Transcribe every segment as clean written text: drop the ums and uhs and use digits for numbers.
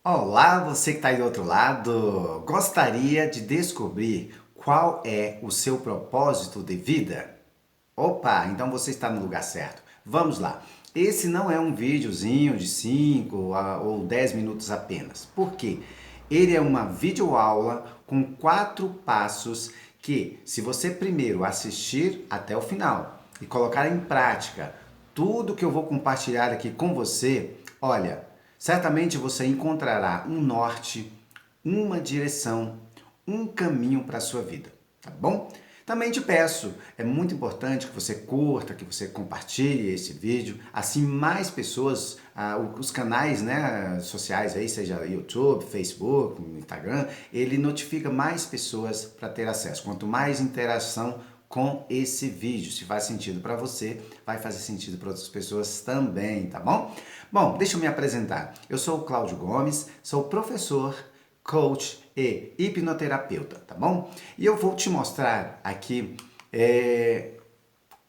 Olá, você que está aí do outro lado. Gostaria de descobrir qual é o seu propósito de vida? Opa, então você está no lugar certo. Vamos lá. Esse não é um videozinho de 5 ou 10 minutos apenas. Por quê? Ele é uma videoaula com 4 passos que, se você primeiro assistir até o final e colocar em prática tudo que eu vou compartilhar aqui com você, olha, certamente você encontrará um norte, uma direção, um caminho para a sua vida, tá bom? Também te peço, é muito importante que você curta, que você compartilhe esse vídeo, assim mais pessoas, os canais, né, sociais aí, seja YouTube, Facebook, Instagram, ele notifica mais pessoas para ter acesso. Quanto mais interação com esse vídeo, se faz sentido para você, vai fazer sentido para outras pessoas também, tá bom? Bom, deixa eu me apresentar. Eu sou o Cláudio Gomes, sou professor, coach e hipnoterapeuta, tá bom? E eu vou te mostrar aqui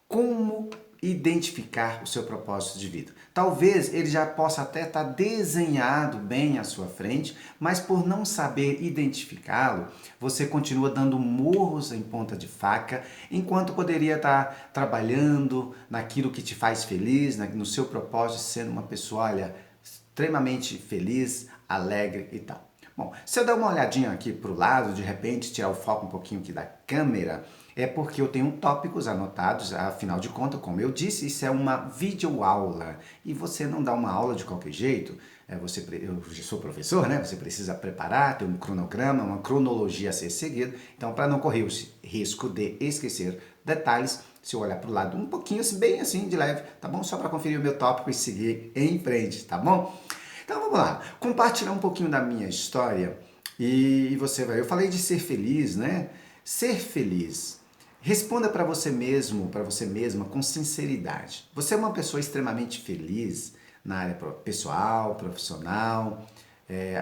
como identificar o seu propósito de vida. Talvez ele já possa até estar desenhado bem à sua frente, mas por não saber identificá-lo, você continua dando murros em ponta de faca, enquanto poderia estar trabalhando naquilo que te faz feliz, no seu propósito, sendo uma pessoa, olha, extremamente feliz, alegre e tal. Bom, se eu der uma olhadinha aqui para o lado, de repente tirar o foco um pouquinho aqui da câmera, é porque eu tenho tópicos anotados, afinal de contas, como eu disse, isso é uma videoaula. E você não dá uma aula de qualquer jeito. Eu sou professor, né? Você precisa preparar, ter um cronograma, uma cronologia a ser seguida. Então, para não correr o risco de esquecer detalhes, se eu olhar para o lado um pouquinho, assim, bem assim, de leve, tá bom? Só para conferir o meu tópico e seguir em frente, tá bom? Então vamos lá, compartilhar um pouquinho da minha história e você vai. Eu falei de ser feliz, né? Ser feliz. Responda para você mesmo, para você mesma com sinceridade. Você é uma pessoa extremamente feliz na área pessoal, profissional,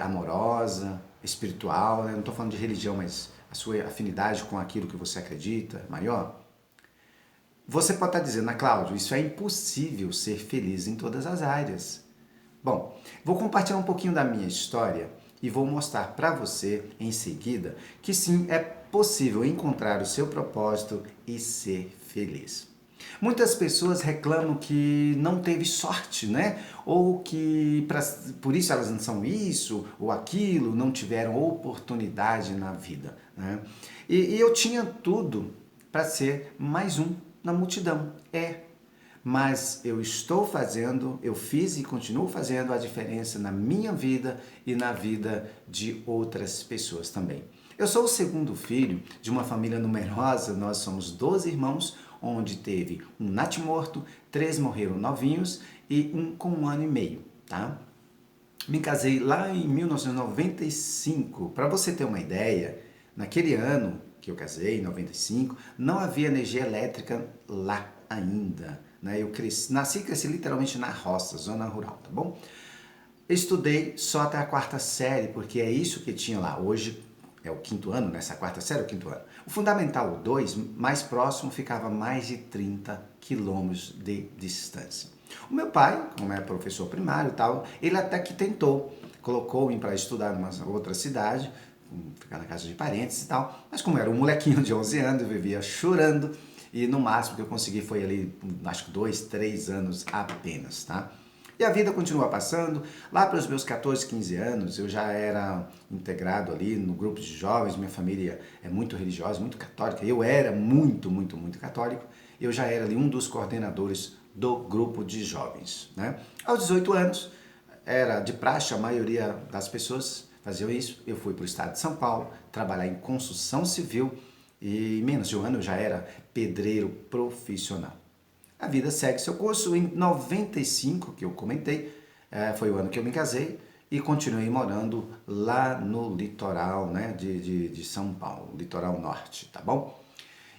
amorosa, espiritual, né? Não estou falando de religião, mas a sua afinidade com aquilo que você acredita é maior. Você pode estar dizendo, Cláudio, isso é impossível ser feliz em todas as áreas. Bom, vou compartilhar um pouquinho da minha história e vou mostrar para você em seguida que sim, é possível encontrar o seu propósito e ser feliz. Muitas pessoas reclamam que não teve sorte, né? Ou que por isso elas não são isso ou aquilo, não tiveram oportunidade na vida, né? E eu tinha tudo para ser mais um na multidão. Mas eu estou fazendo, eu fiz e continuo fazendo a diferença na minha vida e na vida de outras pessoas também. Eu sou o segundo filho de uma família numerosa, nós somos 12 irmãos, onde teve um natimorto, 3 morreram novinhos e um com 1 ano e meio, tá? Me casei lá em 1995. Para você ter uma ideia, naquele ano que eu casei, em 95, não havia energia elétrica lá ainda. Né? Eu nasci e cresci literalmente na roça, zona rural, tá bom? Estudei só até a 4ª série, porque é isso que tinha lá. Hoje é o 5º ano, nessa 4ª série é o 5º ano. O Fundamental 2, mais próximo, ficava a mais de 30 quilômetros de distância. O meu pai, como é professor primário e tal, ele até que tentou, colocou-me para estudar numa outra cidade, ficar na casa de parentes e tal, mas como era um molequinho de 11 anos, eu vivia chorando e no máximo que eu consegui foi ali, acho que 2, 3 anos apenas, tá? E a vida continua passando. Lá para os meus 14, 15 anos, eu já era integrado ali no grupo de jovens. Minha família é muito religiosa, muito católica. Eu era muito, muito, muito católico. Eu já era ali um dos coordenadores do grupo de jovens, né? Aos 18 anos, era de praxe, a maioria das pessoas faziam isso. Eu fui para o estado de São Paulo, trabalhar em construção civil e em menos de um ano eu já era pedreiro profissional. A vida segue seu curso. Em 95, que eu comentei, foi o ano que eu me casei e continuei morando lá no litoral, né, de São Paulo, litoral norte, tá bom?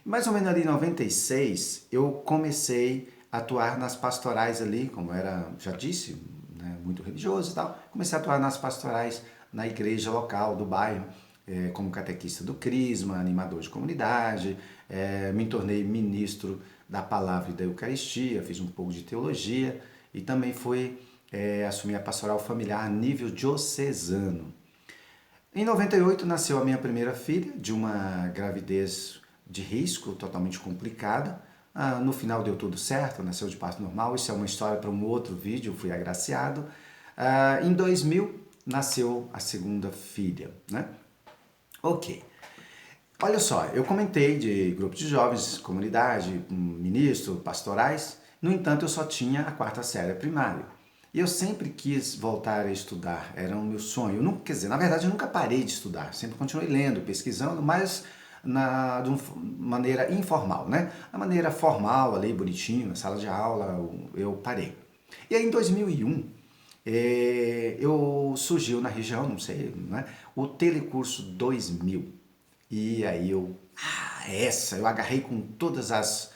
Mais ou menos ali em 96, eu comecei a atuar nas pastorais ali, como era, já disse, né, muito religioso e tal. Comecei a atuar nas pastorais na igreja local do bairro, como catequista do Crisma, animador de comunidade, me tornei ministro da palavra e da Eucaristia, fiz um pouco de teologia e também fui assumi a pastoral familiar a nível diocesano. Em 98 nasceu a minha primeira filha, de uma gravidez de risco totalmente complicada. No final deu tudo certo, nasceu de parto normal. Isso é uma história para um outro vídeo, eu fui agraciado. Em 2000 nasceu a segunda filha, né? Ok. Olha só, eu comentei de grupo de jovens, comunidade, ministro, pastorais. No entanto, eu só tinha a quarta série primária. E eu sempre quis voltar a estudar, era o meu sonho. Quer dizer, na verdade, eu nunca parei de estudar, sempre continuei lendo, pesquisando, mas de uma maneira informal, né? A maneira formal, ali, bonitinho, na sala de aula, eu parei. E aí, em 2001, surgiu na região, não sei, né? O Telecurso 2000. E aí eu agarrei com todas as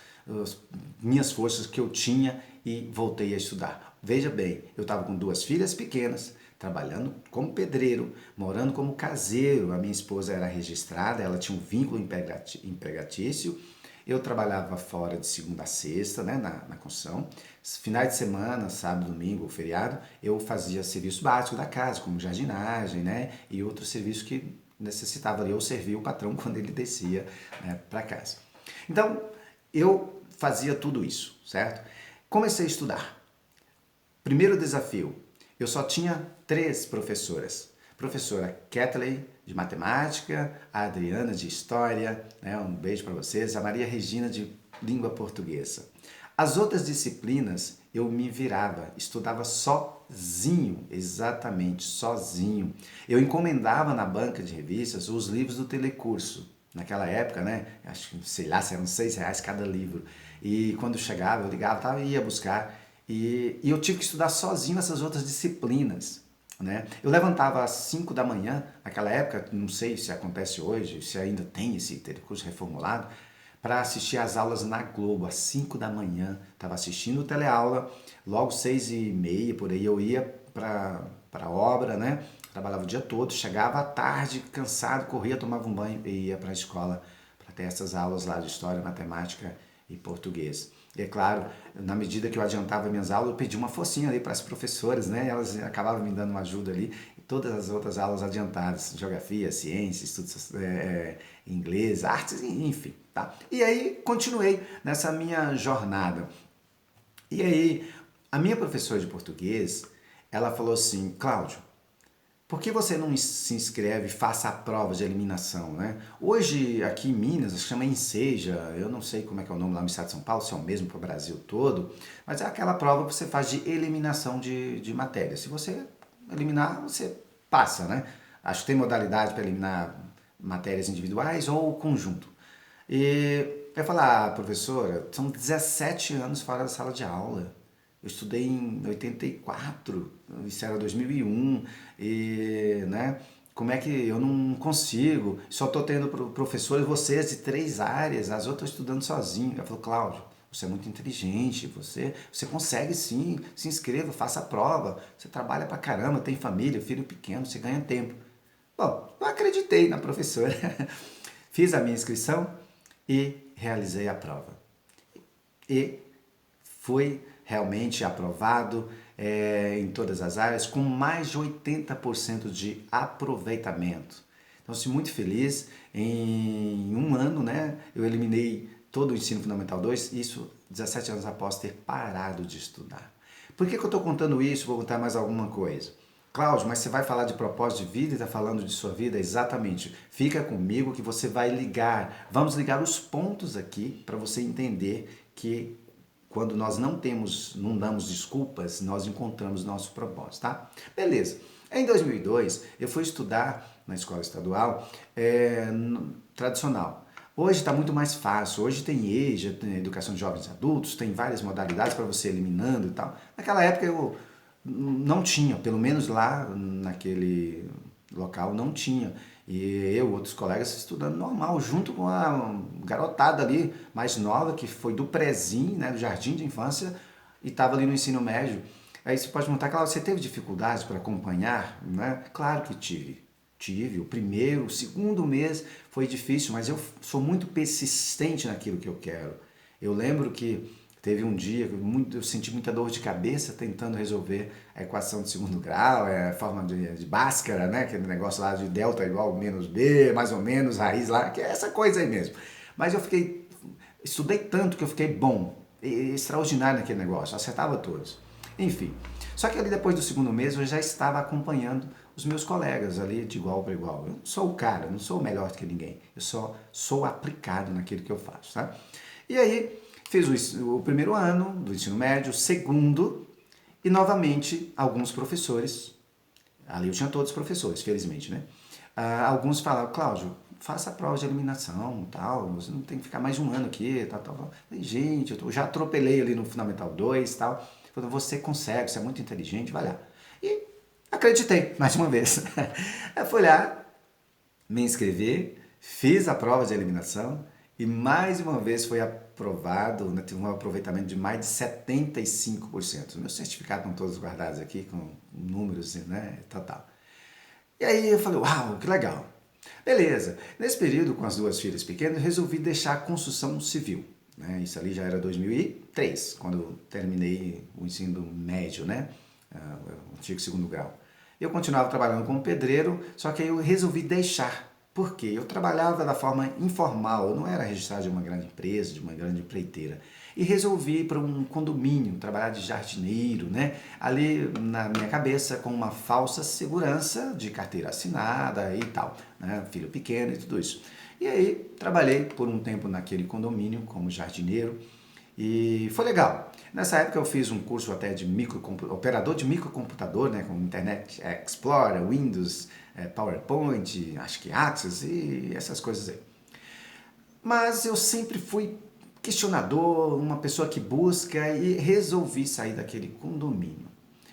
minhas forças que eu tinha e voltei a estudar. Veja bem, eu estava com duas filhas pequenas, trabalhando como pedreiro, morando como caseiro. A minha esposa era registrada, ela tinha um vínculo empregatício. Eu trabalhava fora de segunda a sexta, né, na construção. Finais de semana, sábado, domingo, feriado, eu fazia serviço básico da casa, como jardinagem, né, e outros serviços que necessitava ali eu servir o patrão quando ele descia, né, para casa. Então, eu fazia tudo isso, certo? Comecei a estudar. Primeiro desafio, eu só tinha 3 professoras. Professora Kathleen, de matemática, a Adriana, de história, né, um beijo para vocês, a Maria Regina, de língua portuguesa. As outras disciplinas eu me virava, estudava sozinho, exatamente, sozinho. Eu encomendava na banca de revistas os livros do telecurso. Naquela época, né? Acho que, sei lá, eram R$6 cada livro. E quando chegava, eu ligava, ia buscar. E eu tive que estudar sozinho essas outras disciplinas. Né? Eu levantava às 5 da manhã, naquela época, não sei se acontece hoje, se ainda tem esse telecurso reformulado, para assistir às aulas na Globo, às 5 da manhã. Estava assistindo teleaula, logo 6h30, por aí eu ia para a obra, né? Trabalhava o dia todo, chegava à tarde, cansado, corria, tomava um banho e ia para a escola para ter essas aulas lá de história, matemática e português. E é claro, na medida que eu adiantava minhas aulas, eu pedi uma focinha ali para as professoras, né? Elas acabavam me dando uma ajuda ali. E todas as outras aulas adiantadas, geografia, ciência, estudos inglês, artes, enfim, tá? E aí continuei nessa minha jornada. E aí, a minha professora de português, ela falou assim, Cláudio, por que você não se inscreve e faça a prova de eliminação, né? Hoje, aqui em Minas, chama Enseja, eu não sei como é que é o nome lá no estado de São Paulo, se é o mesmo para o Brasil todo, mas é aquela prova que você faz de eliminação de matéria. Se você eliminar, você passa, né? Acho que tem modalidade para eliminar matérias individuais ou conjunto. E eu falar, professora, são 17 anos fora da sala de aula. Eu estudei em 84, isso era 2001, né? Como é que eu não consigo? Só estou tendo professores, vocês de 3 áreas, as outras estudando sozinho. Ela falou, Cláudio, você é muito inteligente, você consegue sim, se inscreva, faça a prova. Você trabalha pra caramba, tem família, filho pequeno, você ganha tempo. Bom, eu acreditei na professora, fiz a minha inscrição e realizei a prova. E foi realmente aprovado em todas as áreas, com mais de 80% de aproveitamento. Então, estou muito feliz. Em um ano, né, eu eliminei todo o ensino fundamental 2, isso 17 anos após ter parado de estudar. Por que eu estou contando isso? Vou contar mais alguma coisa. Cláudio, mas você vai falar de propósito de vida e está falando de sua vida? Exatamente. Fica comigo que você vai ligar. Vamos ligar os pontos aqui para você entender que quando nós não damos desculpas, nós encontramos nosso propósito, tá? Beleza. Em 2002, eu fui estudar na escola estadual tradicional. Hoje está muito mais fácil. Hoje tem EJA, tem educação de jovens e adultos, tem várias modalidades para você eliminando e tal. Naquela época eu não tinha, pelo menos lá naquele local não tinha. E eu, outros colegas estudando normal, junto com a garotada ali mais nova, que foi do prezinho, né, do jardim de infância, e estava ali no ensino médio. Aí você pode perguntar, claro, você teve dificuldade para acompanhar? Né? Claro que tive. Tive. O primeiro, o segundo mês foi difícil, mas eu sou muito persistente naquilo que eu quero. Eu lembro que Teve um dia que eu senti muita dor de cabeça tentando resolver a equação de segundo grau, a forma de Bhaskara, né? Aquele negócio lá de delta igual menos b, mais ou menos, raiz lá, que é essa coisa aí mesmo. Mas estudei tanto que eu fiquei bom, extraordinário naquele negócio, acertava todos. Enfim, só que ali depois do segundo mês eu já estava acompanhando os meus colegas ali de igual para igual. Eu não sou o cara, não sou melhor do que ninguém, eu só sou aplicado naquilo que eu faço, tá? E aí fiz o primeiro ano do ensino médio, o segundo, e novamente alguns professores, ali eu tinha todos os professores, felizmente, né? Alguns falavam, Cláudio, faça a prova de eliminação, tal, você não tem que ficar mais um ano aqui, tal, tal. Falei, gente, eu já atropelei ali no Fundamental 2, tal. Falei, você consegue, você é muito inteligente, vai lá. E acreditei, mais uma vez. Eu fui lá, me inscrevi, fiz a prova de eliminação e mais uma vez foi aprovado, né, tive um aproveitamento de mais de 75%. Meus certificados estão todos guardados aqui com números, né, tal. E aí eu falei, uau, que legal. Beleza. Nesse período, com as duas filhas pequenas, resolvi deixar a construção civil. Né? Isso ali já era 2003, quando eu terminei o ensino médio, né? O antigo segundo grau. Eu continuava trabalhando como pedreiro, só que aí eu resolvi deixar. Por quê? Eu trabalhava da forma informal, eu não era registrado de uma grande empresa, de uma grande empreiteira. E resolvi ir para um condomínio, trabalhar de jardineiro, né? Ali na minha cabeça com uma falsa segurança de carteira assinada e tal, né? Filho pequeno e tudo isso. E aí trabalhei por um tempo naquele condomínio como jardineiro e foi legal. Nessa época eu fiz um curso até de operador de microcomputador, né, com Internet Explorer, Windows, PowerPoint, acho que Access e essas coisas aí. Mas eu sempre fui questionador, uma pessoa que busca e resolvi sair daquele condomínio.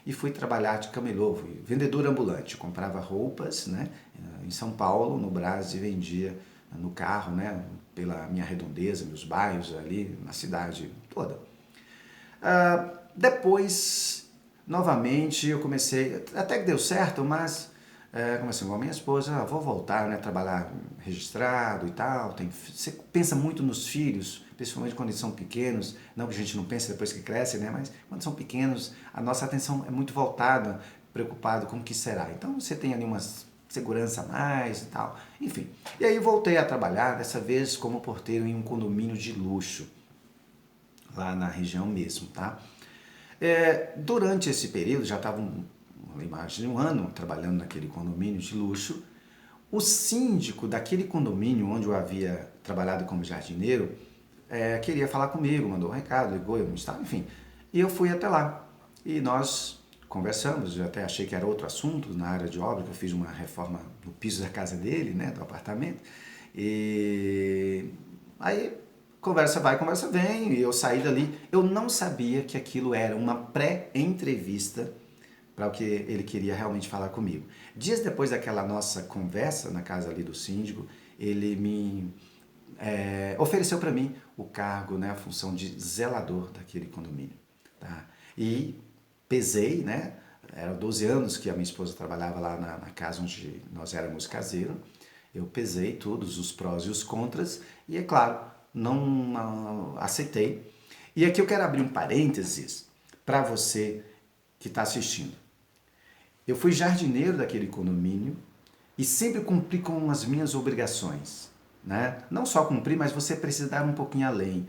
E fui trabalhar de camelô, fui vendedor ambulante, comprava roupas, né, em São Paulo, no Brás, e vendia no carro, né, pela minha redondeza, meus bairros ali, na cidade toda. Depois, novamente, eu comecei, até que deu certo, mas comecei com a minha esposa, vou voltar, né, trabalhar registrado e tal. Você pensa muito nos filhos, principalmente quando eles são pequenos, não que a gente não pense depois que cresce, né, mas quando são pequenos, a nossa atenção é muito voltada, preocupado com o que será. Então você tem ali uma segurança a mais e tal, enfim. E aí voltei a trabalhar, dessa vez como porteiro em um condomínio de luxo, lá na região mesmo, tá? Durante esse período, já estava mais de um ano trabalhando naquele condomínio de luxo, o síndico daquele condomínio onde eu havia trabalhado como jardineiro queria falar comigo, mandou um recado, ligou, eu não estava, enfim. E eu fui até lá e nós conversamos, eu até achei que era outro assunto na área de obra, que eu fiz uma reforma no piso da casa dele, né, do apartamento. E aí conversa vai, conversa vem, e eu saí dali. Eu não sabia que aquilo era uma pré-entrevista para o que ele queria realmente falar comigo. Dias depois daquela nossa conversa na casa ali do síndico, ele me ofereceu para mim o cargo, né, a função de zelador daquele condomínio. Tá? E pesei, né? Eram 12 anos que a minha esposa trabalhava lá na casa onde nós éramos caseiros. Eu pesei todos os prós e os contras e, é claro, não aceitei. E aqui eu quero abrir um parênteses para você que está assistindo. Eu fui jardineiro daquele condomínio e sempre cumpri com as minhas obrigações. Né? Não só cumprir, mas você precisa dar um pouquinho além.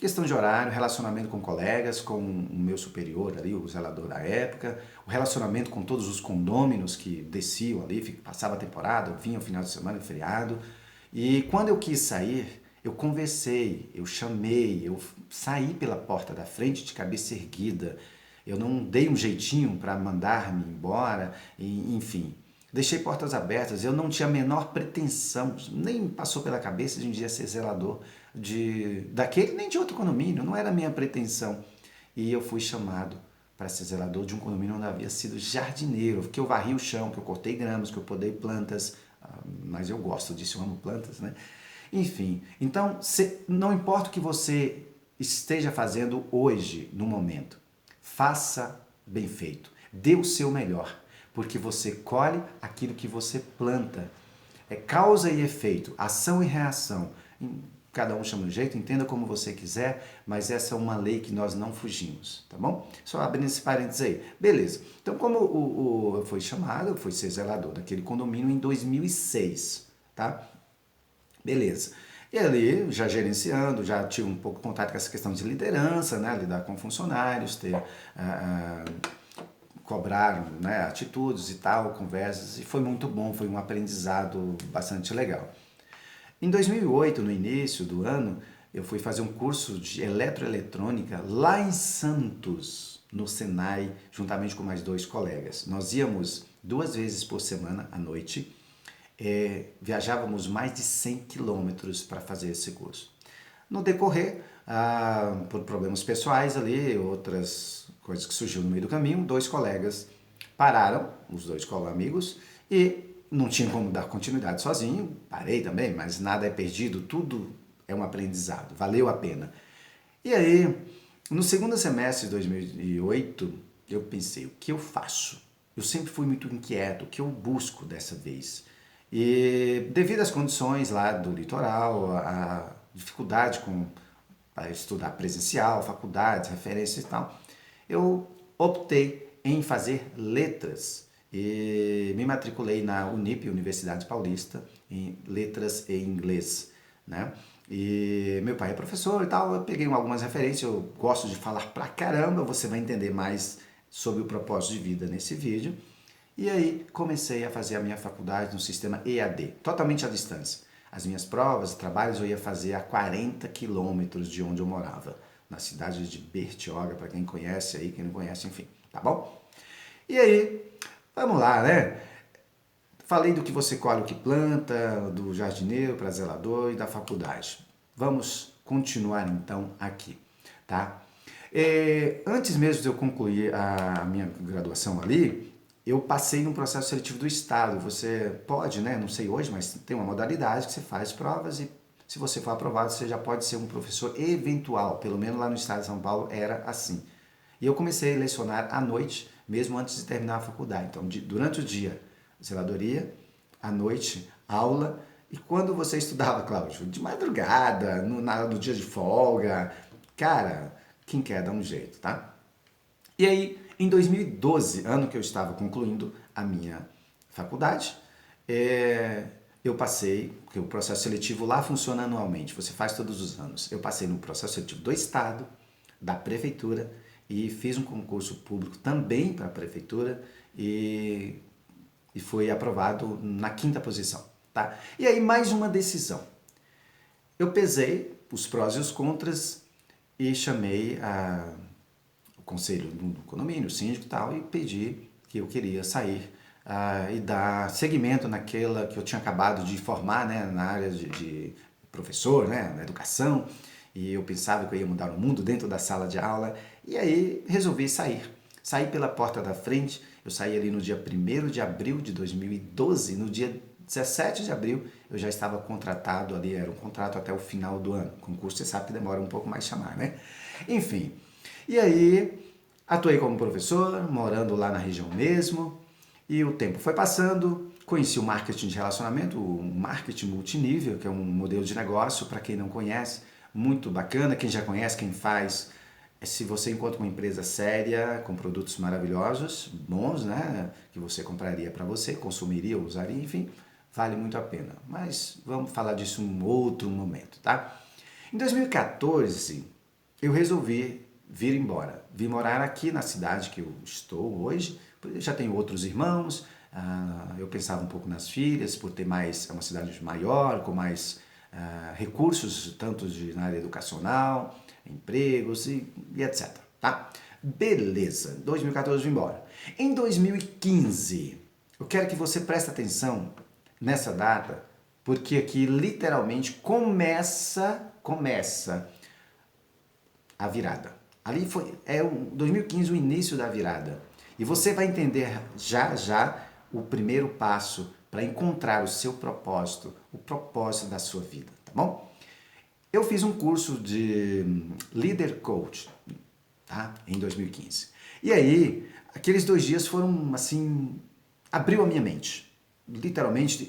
Questão de horário, relacionamento com colegas, com o meu superior ali, o zelador da época, o relacionamento com todos os condôminos que desciam ali, passava a temporada, vinha o final de semana, feriado. E quando eu quis sair, eu conversei, eu chamei, eu saí pela porta da frente de cabeça erguida. Eu não dei um jeitinho para mandar-me embora, enfim. Deixei portas abertas, eu não tinha a menor pretensão, nem passou pela cabeça de um dia ser zelador daquele nem de outro condomínio, não era a minha pretensão. E eu fui chamado para ser zelador de um condomínio onde havia sido jardineiro, que eu varri o chão, que eu cortei gramas, que eu podei plantas, mas eu gosto disso, eu amo plantas, né? Enfim, então não importa o que você esteja fazendo hoje, no momento, faça bem feito, dê o seu melhor. Porque você colhe aquilo que você planta. É causa e efeito, ação e reação. cada um chama de um jeito, entenda como você quiser, mas essa é uma lei que nós não fugimos, tá bom? Só abrindo esse parênteses aí. Beleza. Então, como foi chamado, eu fui ser zelador daquele condomínio em 2006, tá? Beleza. E ali, já gerenciando, já tive um pouco de contato com essa questão de liderança, né? Lidar com funcionários, cobrar, né, atitudes e tal, conversas, e foi muito bom, foi um aprendizado bastante legal. Em 2008, no início do ano, eu fui fazer um curso de eletroeletrônica lá em Santos, no Senai, juntamente com mais 2 colegas. Nós íamos 2 vezes por semana à noite, viajávamos mais de 100 quilômetros para fazer esse curso. No decorrer, por problemas pessoais ali, outras coisas que surgiu no meio do caminho, 2 colegas pararam, os 2 amigos, e não tinha como dar continuidade sozinho, parei também, mas nada é perdido, tudo é um aprendizado, valeu a pena. E aí, no segundo semestre de 2008, eu pensei, o que eu faço? Eu sempre fui muito inquieto, o que eu busco dessa vez? E devido às condições lá do litoral, a dificuldade para estudar presencial, faculdades, referências e tal, eu optei em fazer letras e me matriculei na Unip, Universidade Paulista, em letras e inglês, né? E meu pai é professor e tal, eu peguei algumas referências, eu gosto de falar pra caramba, você vai entender mais sobre o propósito de vida nesse vídeo. E aí comecei a fazer a minha faculdade no sistema EAD, totalmente à distância. As minhas provas, trabalhos eu ia fazer a 40 quilômetros de onde eu morava, na cidade de Bertioga, para quem conhece aí, quem não conhece, enfim, tá bom? E aí, vamos lá, né? Falei do que você colhe, o que planta, do jardineiro para zelador e da faculdade. Vamos continuar então aqui, tá? Antes mesmo de eu concluir a minha graduação ali, eu passei num processo seletivo do Estado. Você pode, né? Não sei hoje, mas tem uma modalidade que você faz provas e se você for aprovado, você já pode ser um professor eventual. Pelo menos lá no Estado de São Paulo era assim. E eu comecei a lecionar à noite, mesmo antes de terminar a faculdade. Então, durante o dia, zeladoria, à noite, aula. E quando você estudava, Cláudio? De madrugada, no dia de folga. Cara, quem quer dá um jeito, tá? E aí, em 2012, ano que eu estava concluindo a minha faculdade, eu passei, porque o processo seletivo lá funciona anualmente, você faz todos os anos. Eu passei no processo seletivo do Estado, da Prefeitura, e fiz um concurso público também para a Prefeitura e foi aprovado na 5ª posição. Tá? E aí, mais uma decisão. Eu pesei os prós e os contras e chamei o conselho do condomínio, o síndico e tal, e pedi que eu queria sair e dar seguimento naquela que eu tinha acabado de formar, né, na área de professor, né, na educação, e eu pensava que eu ia mudar o mundo dentro da sala de aula, e aí resolvi sair. Saí pela porta da frente, eu saí ali no dia 1º de abril de 2012, no dia 17 de abril eu já estava contratado ali, era um contrato até o final do ano. Concurso, você sabe que demora um pouco mais chamar, né? Enfim, e aí atuei como professor, morando lá na região mesmo, e o tempo foi passando, conheci o marketing de relacionamento, o marketing multinível, que é um modelo de negócio, para quem não conhece, muito bacana, quem já conhece, quem faz, se você encontra uma empresa séria, com produtos maravilhosos, bons, né, que você compraria para você, consumiria, usaria, enfim, vale muito a pena. Mas vamos falar disso em um outro momento, tá? Em 2014, eu resolvi vir embora. Vim morar aqui na cidade que eu estou hoje. Eu já tenho outros irmãos, eu pensava um pouco nas filhas, por ter mais, é uma cidade maior, com mais recursos, tanto na área educacional, empregos e etc. Tá? Beleza, 2014 vim embora. Em 2015, eu quero que você preste atenção nessa data, porque aqui literalmente começa a virada. Ali foi 2015 o início da virada. E você vai entender já o primeiro passo para encontrar o seu propósito, o propósito da sua vida, tá bom? Eu fiz um curso de Leader Coach, tá? Em 2015. E aí, aqueles 2 dias foram assim, abriu a minha mente. Literalmente,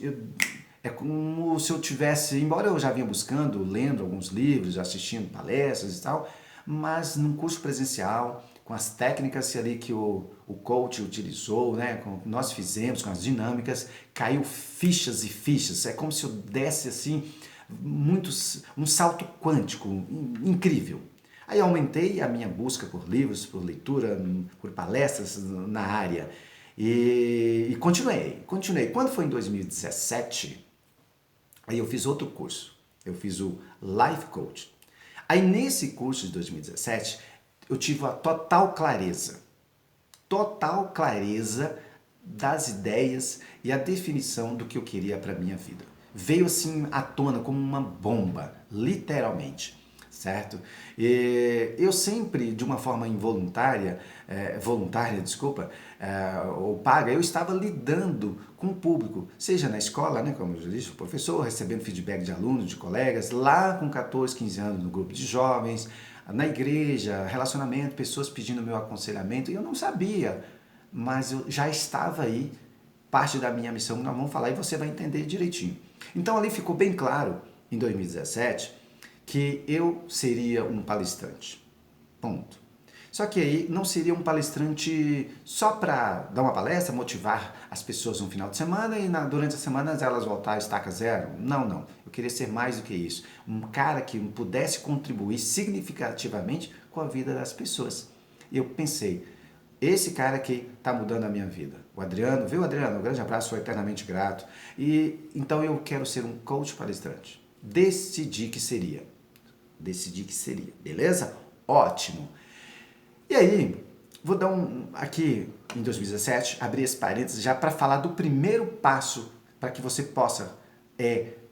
É como se eu tivesse, embora eu já vinha buscando, lendo alguns livros, assistindo palestras e tal, mas num curso presencial, com as técnicas ali que o coach utilizou, né, com, nós fizemos, com as dinâmicas, caiu fichas e fichas. É como se eu desse assim um salto quântico incrível. Aí aumentei a minha busca por livros, por leitura, por palestras na área e continuei. Quando foi em 2017, aí eu fiz outro curso, eu fiz o Life Coach. Aí nesse curso de 2017, eu tive a total clareza das ideias e a definição do que eu queria para minha vida. Veio assim à tona como uma bomba, literalmente, certo? E eu sempre, de uma forma involuntária, desculpa, ou paga, eu estava lidando com o público, seja na escola, né, como eu já disse, o professor, recebendo feedback de alunos, de colegas, lá com 14, 15 anos no grupo de jovens, na igreja, relacionamento, pessoas pedindo meu aconselhamento, e eu não sabia, mas eu já estava aí, parte da minha missão, nós vamos falar e você vai entender direitinho. Então ali ficou bem claro, em 2017, que eu seria um palestrante. Ponto. Só que aí não seria um palestrante só para dar uma palestra, motivar as pessoas no final de semana e durante a semana elas voltar a estaca zero. Não, não. Eu queria ser mais do que isso. Um cara que pudesse contribuir significativamente com a vida das pessoas. E eu pensei, esse cara aqui está mudando a minha vida. O Adriano, viu, Adriano? Um grande abraço, sou eternamente grato. E então eu quero ser um coach palestrante. Decidi que seria, beleza? Ótimo. E aí, vou dar aqui em 2017, abrir esse parênteses já para falar do primeiro passo para que você possa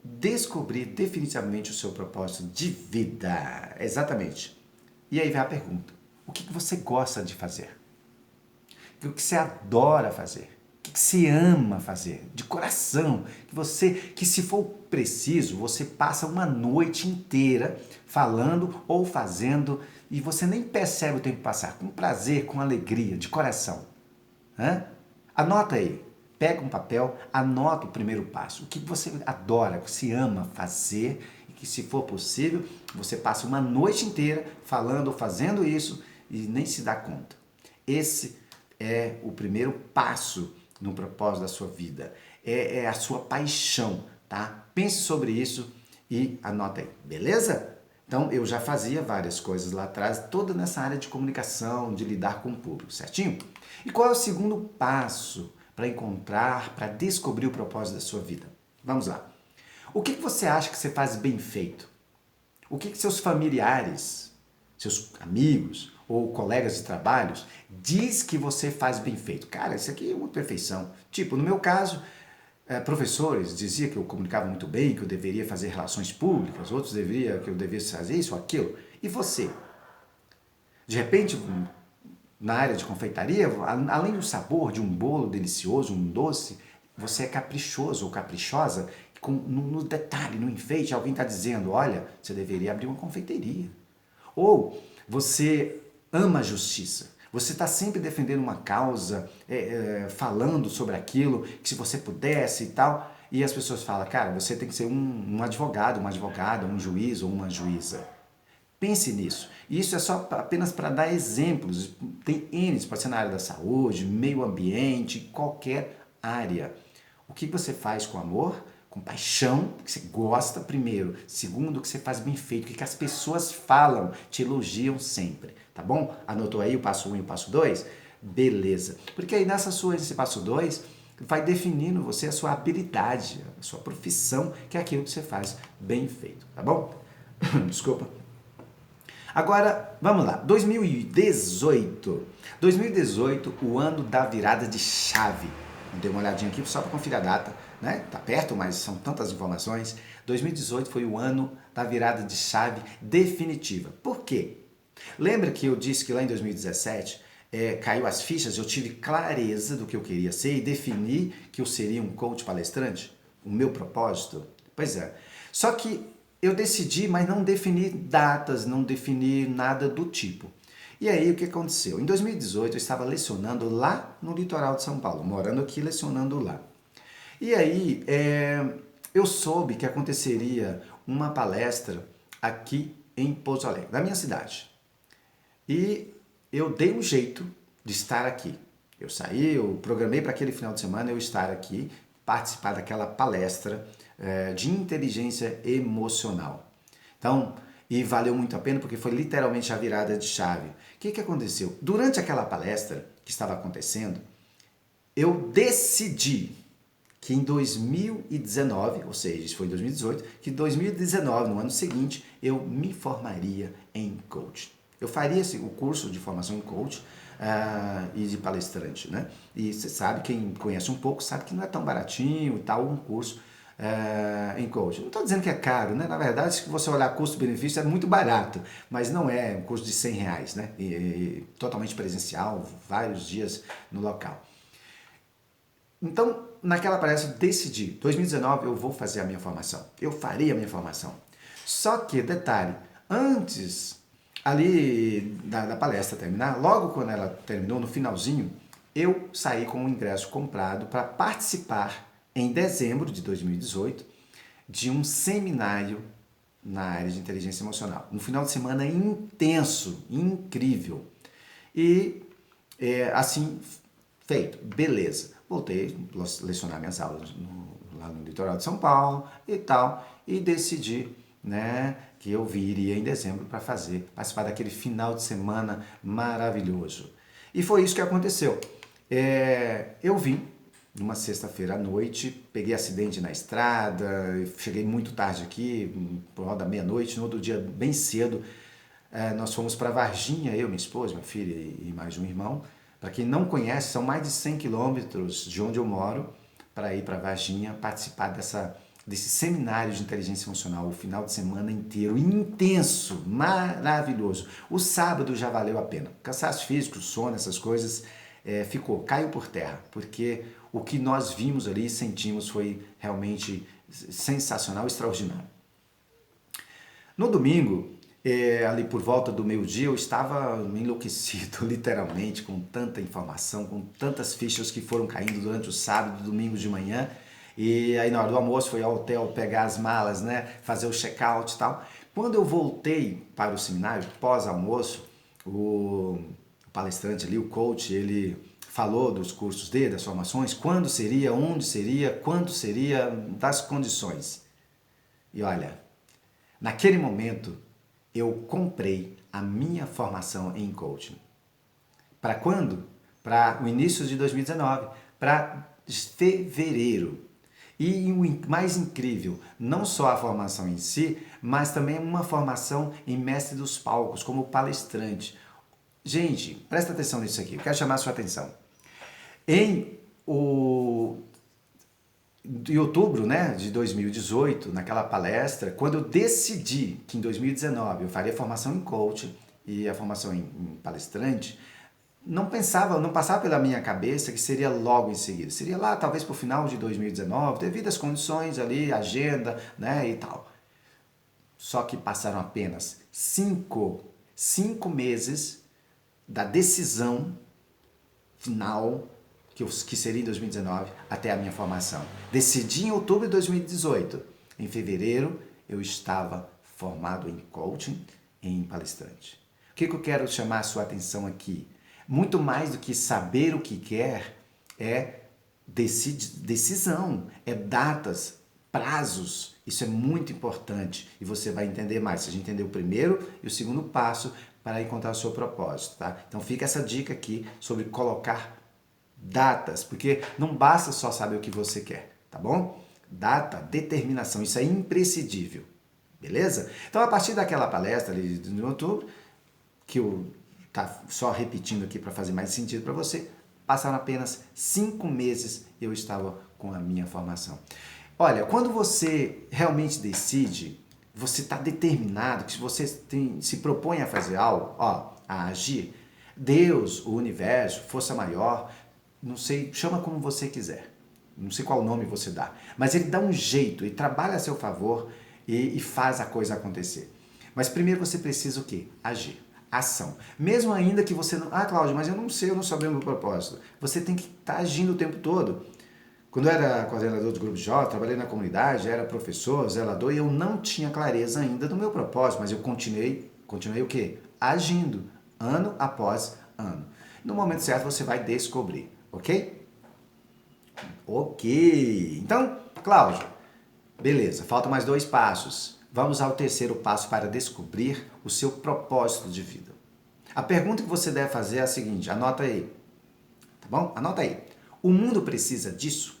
descobrir definitivamente o seu propósito de vida. Exatamente. E aí vem a pergunta: o que você gosta de fazer? O que você adora fazer? O que você ama fazer? De coração. Que se for preciso, você passa uma noite inteira falando ou fazendo e você nem percebe o tempo passar. Com prazer, com alegria, de coração. Hã? Anota aí. Pega um papel, anota o primeiro passo. O que você adora, o que você ama fazer e que, se for possível, você passa uma noite inteira falando ou fazendo isso e nem se dá conta. Esse é o primeiro passo no propósito da sua vida. É a sua paixão, tá? Pense sobre isso e anota aí, beleza? Então, eu já fazia várias coisas lá atrás, toda nessa área de comunicação, de lidar com o público, certinho? E qual é o segundo passo para encontrar, para descobrir o propósito da sua vida? Vamos lá. O que você acha que você faz bem feito? O que seus familiares, seus amigos ou colegas de trabalhos diz que você faz bem feito? Cara, isso aqui é uma perfeição. Tipo, no meu caso, professores diziam que eu comunicava muito bem, que eu deveria fazer relações públicas, outros diziam que eu devia fazer isso ou aquilo. E você? De repente, na área de confeitaria, além do sabor de um bolo delicioso, um doce, você é caprichoso ou caprichosa, no detalhe, no enfeite, alguém está dizendo, olha, você deveria abrir uma confeitaria. Ou você ama a justiça. Você está sempre defendendo uma causa, falando sobre aquilo, que se você pudesse e tal, e as pessoas falam, cara, você tem que ser um advogado, uma advogada, um juiz ou uma juíza. Pense nisso. E isso é só apenas para dar exemplos. Tem N, pode ser na área da saúde, meio ambiente, qualquer área. O que você faz com amor, com paixão, que você gosta primeiro. Segundo, que você faz bem feito, que as pessoas falam, te elogiam sempre. Tá bom? Anotou aí o passo 1 e o passo 2? Beleza. Porque aí nesse passo 2, vai definindo você a sua habilidade, a sua profissão, que é aquilo que você faz bem feito. Tá bom? Desculpa. Agora, vamos lá, 2018. 2018, o ano da virada de chave. Dei uma olhadinha aqui só para conferir a data, né? Tá perto, mas são tantas informações. 2018 foi o ano da virada de chave definitiva. Por quê? Lembra que eu disse que lá em 2017 caiu as fichas, eu tive clareza do que eu queria ser e defini que eu seria um coach palestrante? O meu propósito? Pois é. Só que eu decidi, mas não defini datas, não defini nada do tipo. E aí o que aconteceu? Em 2018 eu estava lecionando lá no litoral de São Paulo, morando aqui lecionando lá. E aí eu soube que aconteceria uma palestra aqui em Pouso Alegre, na minha cidade. E eu dei um jeito de estar aqui. Eu saí, eu programei para aquele final de semana eu estar aqui, participar daquela palestra de inteligência emocional. Então, e valeu muito a pena porque foi literalmente a virada de chave. O que aconteceu? Durante aquela palestra que estava acontecendo, eu decidi que em 2019, ou seja, isso foi em 2018, que em 2019, no ano seguinte, eu me formaria em coach. Eu faria o curso de formação em coach e de palestrante, né? E você sabe, quem conhece um pouco, sabe que não é tão baratinho e tal, um curso em coach. Não estou dizendo que é caro, né? Na verdade, se você olhar custo-benefício, é muito barato, mas não é um curso de R$ 100, né? E totalmente presencial, vários dias no local. Então, naquela palestra, eu decidi, 2019 eu vou fazer a minha formação. Eu faria a minha formação. Só que, detalhe, antes ali da palestra terminar, logo quando ela terminou, no finalzinho, eu saí com o ingresso comprado para participar em dezembro de 2018 de um seminário na área de inteligência emocional. Um final de semana intenso, incrível. E assim, feito, beleza. Voltei a lecionar minhas aulas lá no litoral de São Paulo e tal, e decidi, né, que eu viria em dezembro para participar daquele final de semana maravilhoso. E foi isso que aconteceu. Eu vim numa sexta-feira à noite, peguei acidente na estrada, cheguei muito tarde aqui, por volta da meia-noite, no outro dia bem cedo, nós fomos para Varginha, eu, minha esposa, minha filha e mais um irmão. Para quem não conhece, são mais de 100 quilômetros de onde eu moro para ir para Varginha participar desse seminário de inteligência emocional, o final de semana inteiro, intenso, maravilhoso. O sábado já valeu a pena. Cansaço físico, sono, essas coisas, caiu por terra, porque o que nós vimos ali e sentimos foi realmente sensacional, extraordinário. No domingo, ali por volta do meio-dia, eu estava enlouquecido, literalmente, com tanta informação, com tantas fichas que foram caindo durante o sábado, domingo de manhã. E aí na hora do almoço fui ao hotel pegar as malas, né, fazer o check-out e tal. Quando eu voltei para o seminário, pós-almoço, o palestrante ali, o coach, ele falou dos cursos dele, das formações, quando seria, onde seria, quanto seria, das condições. E olha, naquele momento, eu comprei a minha formação em coaching. Para quando? Para o início de 2019, para fevereiro. E o mais incrível, não só a formação em si, mas também uma formação em mestre dos palcos, como palestrante. Gente, presta atenção nisso aqui, eu quero chamar a sua atenção. Em outubro, né, de 2018, naquela palestra, quando eu decidi que em 2019 eu faria formação em coach e a formação em palestrante, não passava pela minha cabeça que seria logo em seguida. Seria lá, talvez para o final de 2019, devido às condições ali, agenda, né, e tal. Só que passaram apenas cinco meses da decisão final, que seria em 2019, até a minha formação. Decidi em outubro de 2018. Em fevereiro, eu estava formado em coaching e em palestrante. O que eu quero chamar a sua atenção aqui? Muito mais do que saber o que quer, é decisão, é datas, prazos. Isso é muito importante e você vai entender mais. Você já entendeu o primeiro e o segundo passo para encontrar o seu propósito, tá? Então fica essa dica aqui sobre colocar datas, porque não basta só saber o que você quer, tá bom? Data, determinação, isso é imprescindível, beleza? Então, a partir daquela palestra ali de outubro, que eu tá só repetindo aqui para fazer mais sentido para você, passaram apenas 5 meses e eu estava com a minha formação. Olha, quando você realmente decide, você está determinado, que você se propõe a fazer algo, a agir, Deus, o universo, força maior, não sei, chama como você quiser, não sei qual nome você dá, mas ele dá um jeito, ele trabalha a seu favor e faz a coisa acontecer. Mas primeiro você precisa o quê? Agir, ação. Mesmo ainda que você não... Cláudio, mas eu não sei o meu propósito. Você tem que estar agindo o tempo todo. Quando eu era coordenador de grupo de jovens, trabalhei na comunidade, era professor, zelador, e eu não tinha clareza ainda do meu propósito, mas eu continuei o quê? Agindo, ano após ano. No momento certo você vai descobrir, ok? Ok. Então, Cláudio, beleza, faltam mais 2 passos. Vamos ao terceiro passo para descobrir o seu propósito de vida. A pergunta que você deve fazer é a seguinte, anota aí, tá bom? Anota aí. O mundo precisa disso?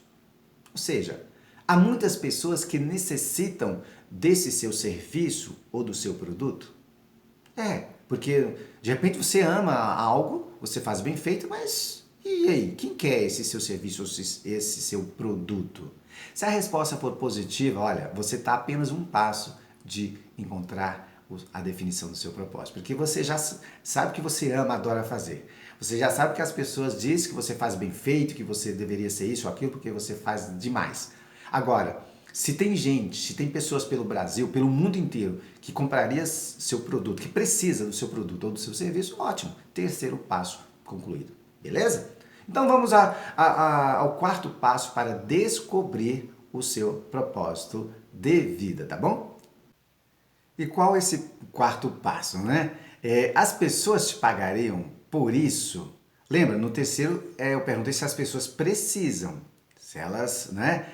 Ou seja, há muitas pessoas que necessitam desse seu serviço ou do seu produto? Porque de repente você ama algo, você faz bem feito, mas e aí? Quem quer esse seu serviço ou esse seu produto? Se a resposta for positiva, olha, você está apenas um passo de encontrar a definição do seu propósito. Porque você já sabe que você ama, adora fazer. Você já sabe que as pessoas dizem que você faz bem feito, que você deveria ser isso ou aquilo, porque você faz demais. Agora, se tem gente, se tem pessoas pelo Brasil, pelo mundo inteiro, que compraria seu produto, que precisa do seu produto ou do seu serviço, ótimo. Terceiro passo concluído. Beleza? Então vamos ao quarto passo para descobrir o seu propósito de vida, tá bom? E qual é esse quarto passo, né? As pessoas te pagariam por isso? Lembra, no terceiro eu perguntei se as pessoas precisam, se elas, né?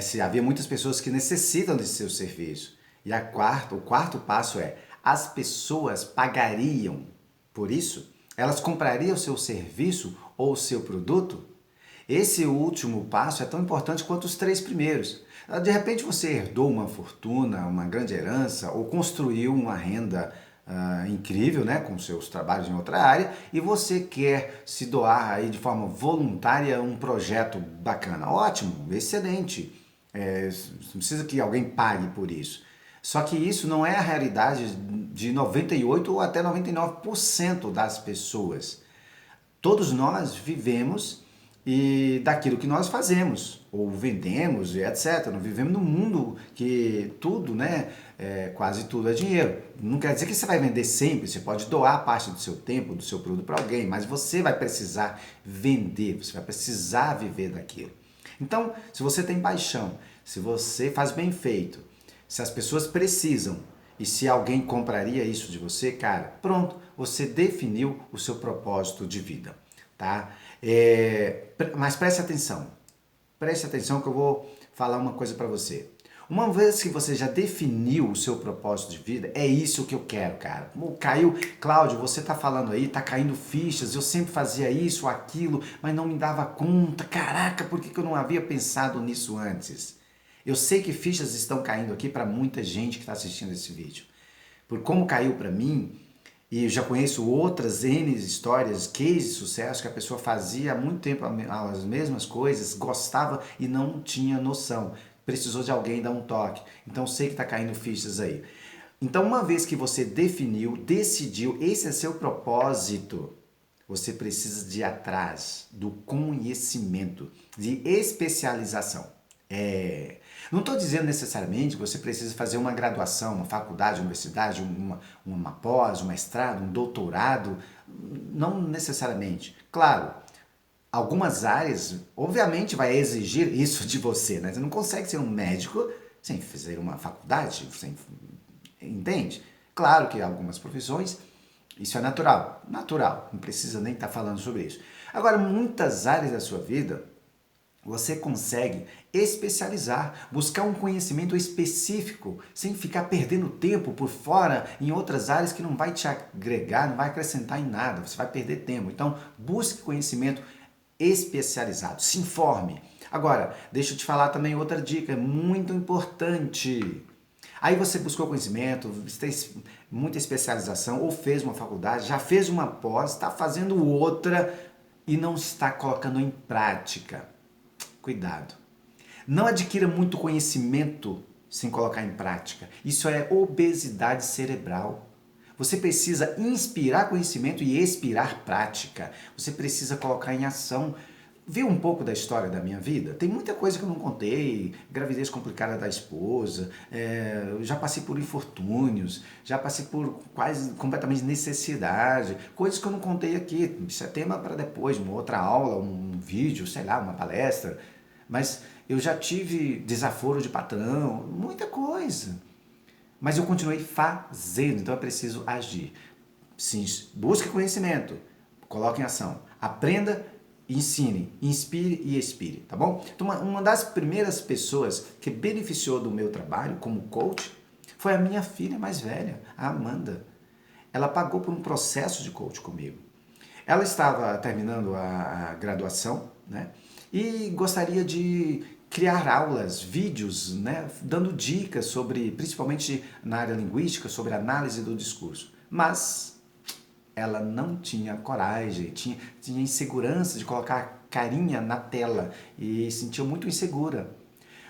Se havia muitas pessoas que necessitam desse seu serviço. E o quarto passo é, as pessoas pagariam por isso? Elas comprariam o seu serviço ou o seu produto? Esse último passo é tão importante quanto os 3 primeiros. De repente você herdou uma fortuna, uma grande herança ou construiu uma renda incrível, né, com seus trabalhos em outra área e você quer se doar aí de forma voluntária a um projeto bacana. Ótimo, excelente. Não precisa que alguém pague por isso. Só que isso não é a realidade de 98 ou até 99% das pessoas. Todos nós vivemos e daquilo que nós fazemos, ou vendemos, e etc. Nós vivemos num mundo que tudo, né, quase tudo é dinheiro. Não quer dizer que você vai vender sempre, você pode doar parte do seu tempo, do seu produto para alguém, mas você vai precisar vender, você vai precisar viver daquilo. Então, se você tem paixão, se você faz bem feito, se as pessoas precisam e se alguém compraria isso de você, cara, pronto, você definiu o seu propósito de vida, tá? Mas preste atenção que eu vou falar uma coisa para você. Uma vez que você já definiu o seu propósito de vida, é isso que eu quero, cara. Caiu, Cláudio, você tá falando aí, tá caindo fichas, eu sempre fazia isso, aquilo, mas não me dava conta. Caraca, por que eu não havia pensado nisso antes? Eu sei que fichas estão caindo aqui para muita gente que está assistindo esse vídeo. Por como caiu para mim, e eu já conheço outras N histórias, cases de sucesso, que a pessoa fazia há muito tempo as mesmas coisas, gostava e não tinha noção. Precisou de alguém dar um toque. Então sei que está caindo fichas aí. Então uma vez que você definiu, decidiu, esse é seu propósito, você precisa de ir atrás do conhecimento, de especialização. Não estou dizendo necessariamente que você precisa fazer uma graduação, uma faculdade, uma universidade, uma pós, um mestrado, um doutorado. Não necessariamente. Claro, algumas áreas, obviamente, vai exigir isso de você, né? Você não consegue ser um médico sem fazer uma faculdade, entende? Claro que algumas profissões, isso é natural, não precisa nem estar falando sobre isso. Agora, muitas áreas da sua vida, você consegue especializar, buscar um conhecimento específico, sem ficar perdendo tempo por fora em outras áreas que não vai te agregar, não vai acrescentar em nada, você vai perder tempo. Então, busque conhecimento especializado, se informe. Agora, deixa eu te falar também outra dica muito importante. Aí você buscou conhecimento, tem muita especialização, ou fez uma faculdade, já fez uma pós, está fazendo outra e não está colocando em prática. Cuidado. Não adquira muito conhecimento sem colocar em prática. Isso é obesidade cerebral. Você precisa inspirar conhecimento e expirar prática. Você precisa colocar em ação. Viu um pouco da história da minha vida? Tem muita coisa que eu não contei, gravidez complicada da esposa, eu já passei por infortúnios, já passei por quase completamente necessidade, coisas que eu não contei aqui. Isso é tema para depois, uma outra aula, um vídeo, sei lá, uma palestra. mas eu já tive desaforo de patrão, muita coisa. Mas eu continuei fazendo, então é preciso agir. Sim, busque conhecimento, coloque em ação, aprenda, ensine, inspire e expire, tá bom? Então, uma das primeiras pessoas que beneficiou do meu trabalho como coach foi a minha filha mais velha, a Amanda. Ela pagou por um processo de coach comigo. Ela estava terminando a graduação, né? E gostaria de criar aulas, vídeos, né? Dando dicas sobre, principalmente na área linguística, sobre análise do discurso. Mas ela não tinha coragem, tinha insegurança de colocar carinha na tela e sentia muito insegura.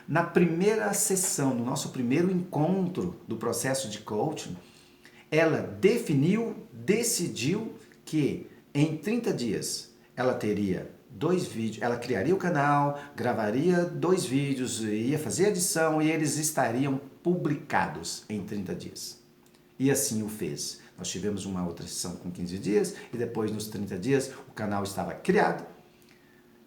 Na primeira sessão, no nosso primeiro encontro do processo de coaching, ela decidiu que em 30 dias ela teria 2 vídeos, ela criaria o canal, gravaria 2 vídeos, ia fazer edição e eles estariam publicados em 30 dias. E assim o fez. Nós tivemos uma outra sessão com 15 dias e depois nos 30 dias o canal estava criado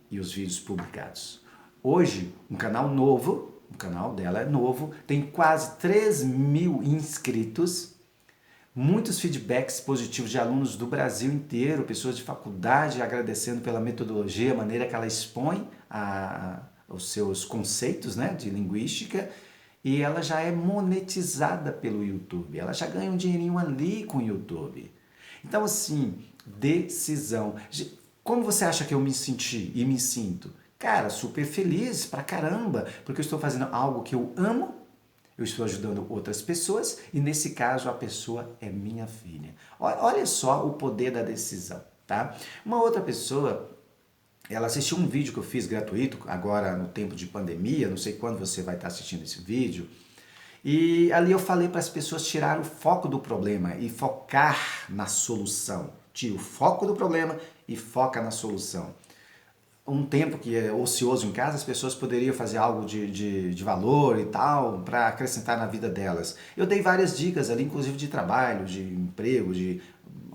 e os vídeos publicados. Hoje, um canal novo, o canal dela é novo, tem quase 3.000 inscritos, muitos feedbacks positivos de alunos do Brasil inteiro, pessoas de faculdade agradecendo pela metodologia, a maneira que ela expõe os seus conceitos, né, de linguística, e ela já é monetizada pelo YouTube, ela já ganha um dinheirinho ali com o YouTube. Então, assim, decisão. Como você acha que eu me senti e me sinto? Cara, super feliz pra caramba, porque eu estou fazendo algo que eu amo, eu estou ajudando outras pessoas e nesse caso a pessoa é minha filha. Olha só o poder da decisão, tá? Uma outra pessoa, ela assistiu um vídeo que eu fiz gratuito, agora no tempo de pandemia, não sei quando você vai estar assistindo esse vídeo, e ali eu falei para as pessoas tirar o foco do problema e focar na solução. Tira o foco do problema e foca na solução. Um tempo que é ocioso em casa, as pessoas poderiam fazer algo de valor e tal, para acrescentar na vida delas. Eu dei várias dicas ali, inclusive de trabalho, de emprego, de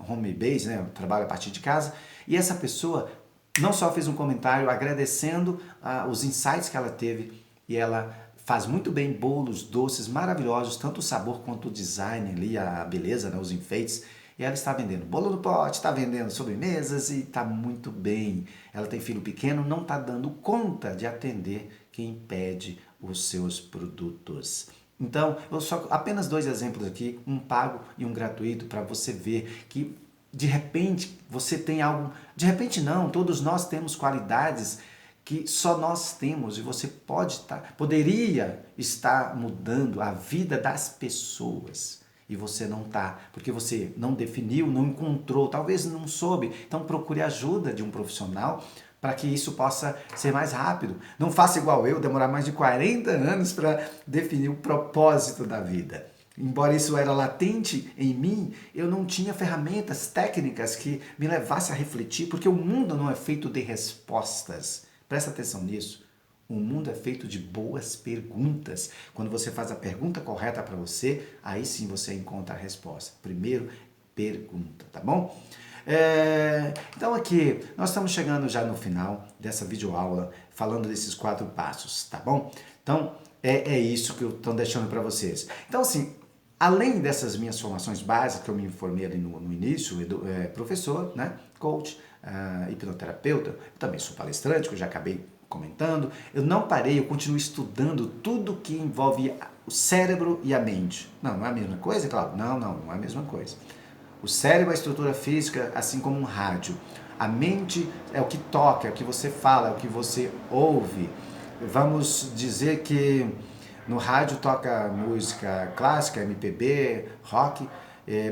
home base, né, trabalho a partir de casa, e essa pessoa não só fez um comentário agradecendo os insights que ela teve, e ela faz muito bem bolos, doces maravilhosos, tanto o sabor quanto o design ali, a beleza, né, os enfeites. E ela está vendendo bolo no pote, está vendendo sobremesas e está muito bem. Ela tem filho pequeno, não está dando conta de atender quem pede os seus produtos. Então, eu só apenas 2 exemplos aqui, um pago e um gratuito, para você ver que de repente você tem algo, de repente não, todos nós temos qualidades que só nós temos e você poderia estar mudando a vida das pessoas. E você não está, porque você não definiu, não encontrou, talvez não soube. Então procure ajuda de um profissional para que isso possa ser mais rápido. Não faça igual eu, demorar mais de 40 anos para definir o propósito da vida. Embora isso era latente em mim, eu não tinha ferramentas técnicas que me levassem a refletir, porque o mundo não é feito de respostas. Presta atenção nisso. O mundo é feito de boas perguntas. Quando você faz a pergunta correta para você, aí sim você encontra a resposta. Primeiro, pergunta, tá bom? Então aqui, nós estamos chegando já no final dessa videoaula, falando desses 4 passos, tá bom? Então, é isso que eu estou deixando para vocês. Então, assim, além dessas minhas formações básicas, que eu me informei ali no início, professor, né, coach, hipnoterapeuta, eu também sou palestrante, que eu já acabei comentando, eu não parei, eu continuo estudando tudo que envolve o cérebro e a mente. Não é a mesma coisa, claro? Não é a mesma coisa. O cérebro é a estrutura física, assim como um rádio. A mente é o que toca, é o que você fala, é o que você ouve. Vamos dizer que no rádio toca música clássica, MPB, rock,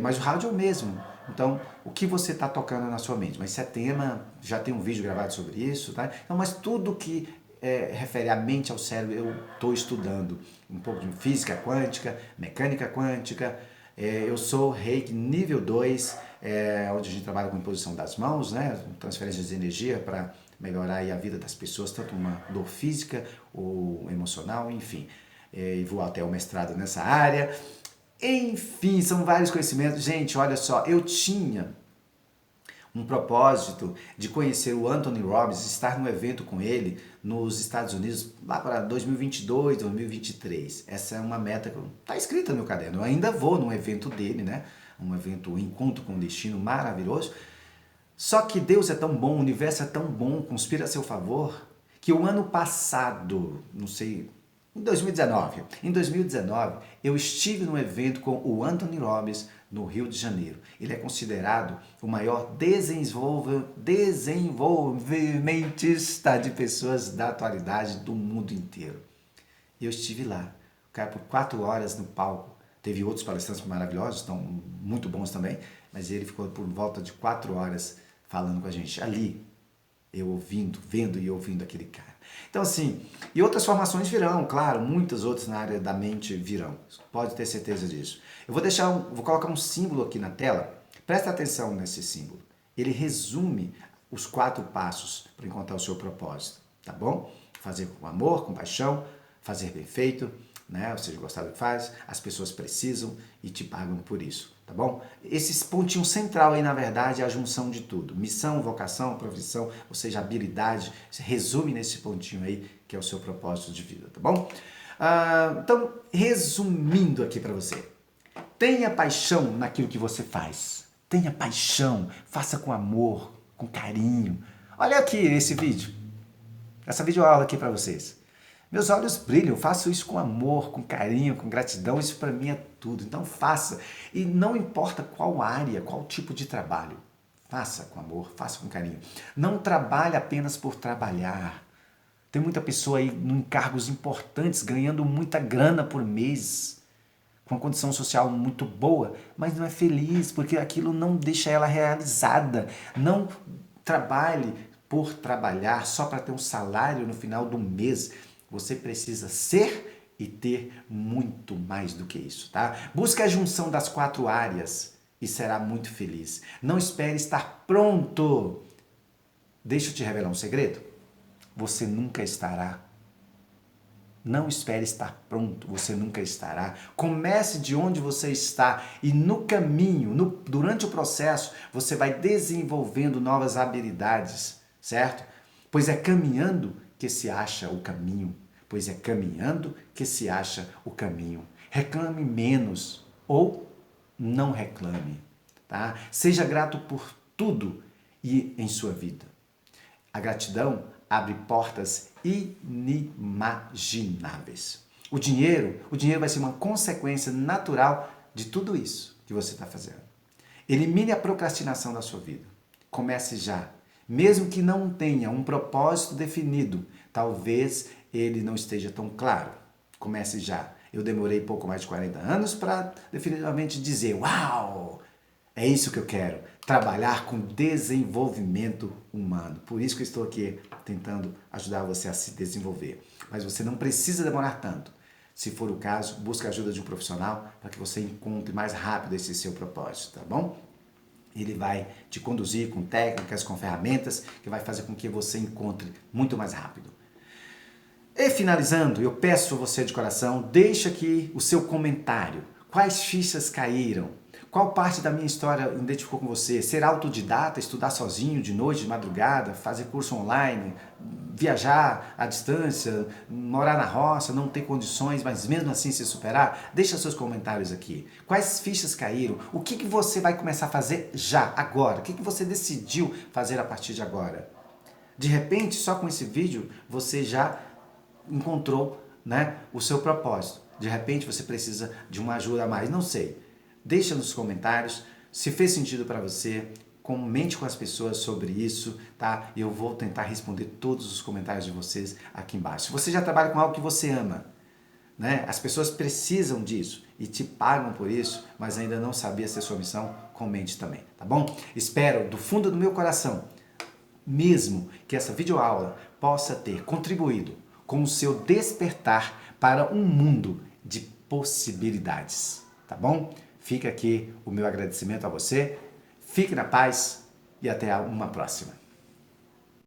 mas o rádio é o mesmo. Então, o que você está tocando na sua mente? Mas isso é tema, já tem um vídeo gravado sobre isso, tá? Então, mas tudo que refere a mente ao cérebro, eu estou estudando. Um pouco de física quântica, mecânica quântica. Eu sou Reiki nível 2, onde a gente trabalha com imposição das mãos, né? Transferência de energia para melhorar aí a vida das pessoas, tanto uma dor física ou emocional, enfim. E vou até o mestrado nessa área. Enfim, são vários conhecimentos. Gente, olha só, eu tinha um propósito de conhecer o Anthony Robbins, estar num evento com ele nos Estados Unidos lá para 2022, 2023. Essa é uma meta que está escrita no meu caderno. Eu ainda vou num evento dele, né? Um evento, um encontro com um destino maravilhoso. Só que Deus é tão bom, o universo é tão bom, conspira a seu favor, que o ano passado, não sei, em 2019, eu estive num evento com o Anthony Robbins no Rio de Janeiro. Ele é considerado o maior desenvolvimentista de pessoas da atualidade do mundo inteiro. Eu estive lá, o cara por 4 horas no palco. Teve outros palestrantes maravilhosos, estão muito bons também, mas ele ficou por volta de 4 horas falando com a gente. Ali, eu ouvindo, vendo e ouvindo aquele cara. Então assim, e outras formações virão, claro, muitas outras na área da mente virão. Pode ter certeza disso. Eu vou colocar um símbolo aqui na tela. Presta atenção nesse símbolo. Ele resume os 4 passos para encontrar o seu propósito, tá bom? Fazer com amor, com paixão, fazer bem feito, né? Ou seja, gostar do que faz, as pessoas precisam e te pagam por isso, tá bom? Esse pontinho central aí, na verdade, é a junção de tudo. Missão, vocação, profissão, ou seja, habilidade, se resume nesse pontinho aí, que é o seu propósito de vida, tá bom? Então, resumindo aqui para você, tenha paixão naquilo que você faz. Tenha paixão, faça com amor, com carinho. Olha aqui esse vídeo, essa videoaula aqui para vocês. Meus olhos brilham, eu faço isso com amor, com carinho, com gratidão, isso para mim é tudo. Então faça, e não importa qual área, qual tipo de trabalho, faça com amor, faça com carinho. Não trabalhe apenas por trabalhar. Tem muita pessoa aí em cargos importantes, ganhando muita grana por mês, com uma condição social muito boa, mas não é feliz, porque aquilo não deixa ela realizada. Não trabalhe por trabalhar só para ter um salário no final do mês. Você precisa ser e ter muito mais do que isso, tá? Busque a junção das 4 áreas e será muito feliz. Não espere estar pronto. Deixa eu te revelar um segredo. Você nunca estará. Não espere estar pronto, você nunca estará. Comece de onde você está e no caminho, durante o processo, você vai desenvolvendo novas habilidades, certo? Pois é caminhando que se acha o caminho. Pois é caminhando que se acha o caminho. Reclame menos ou não reclame, tá? Seja grato por tudo e em sua vida. A gratidão abre portas inimagináveis. O dinheiro vai ser uma consequência natural de tudo isso que você está fazendo. Elimine a procrastinação da sua vida. Comece já. Mesmo que não tenha um propósito definido, talvez ele não esteja tão claro. Comece já. Eu demorei pouco mais de 40 anos para definitivamente dizer, uau, é isso que eu quero, trabalhar com desenvolvimento humano. Por isso que eu estou aqui tentando ajudar você a se desenvolver. Mas você não precisa demorar tanto. Se for o caso, busque a ajuda de um profissional para que você encontre mais rápido esse seu propósito, tá bom? Ele vai te conduzir com técnicas, com ferramentas que vai fazer com que você encontre muito mais rápido. E finalizando, eu peço a você de coração, deixa aqui o seu comentário. Quais fichas caíram? Qual parte da minha história identificou com você? Ser autodidata, estudar sozinho, de noite, de madrugada, fazer curso online, viajar à distância, morar na roça, não ter condições, mas mesmo assim se superar? Deixa seus comentários aqui. Quais fichas caíram? O que você vai começar a fazer já, agora? O que você decidiu fazer a partir de agora? De repente, só com esse vídeo, você já encontrou, né, o seu propósito. De repente, você precisa de uma ajuda a mais, não sei. Deixa nos comentários se fez sentido para você, comente com as pessoas sobre isso, tá? Eu vou tentar responder todos os comentários de vocês aqui embaixo. Se você já trabalha com algo que você ama, né? As pessoas precisam disso e te pagam por isso, mas ainda não sabia se é sua missão, comente também, tá bom? Espero do fundo do meu coração, mesmo que essa videoaula possa ter contribuído com o seu despertar para um mundo de possibilidades, tá bom? Fica aqui o meu agradecimento a você, fique na paz e até uma próxima.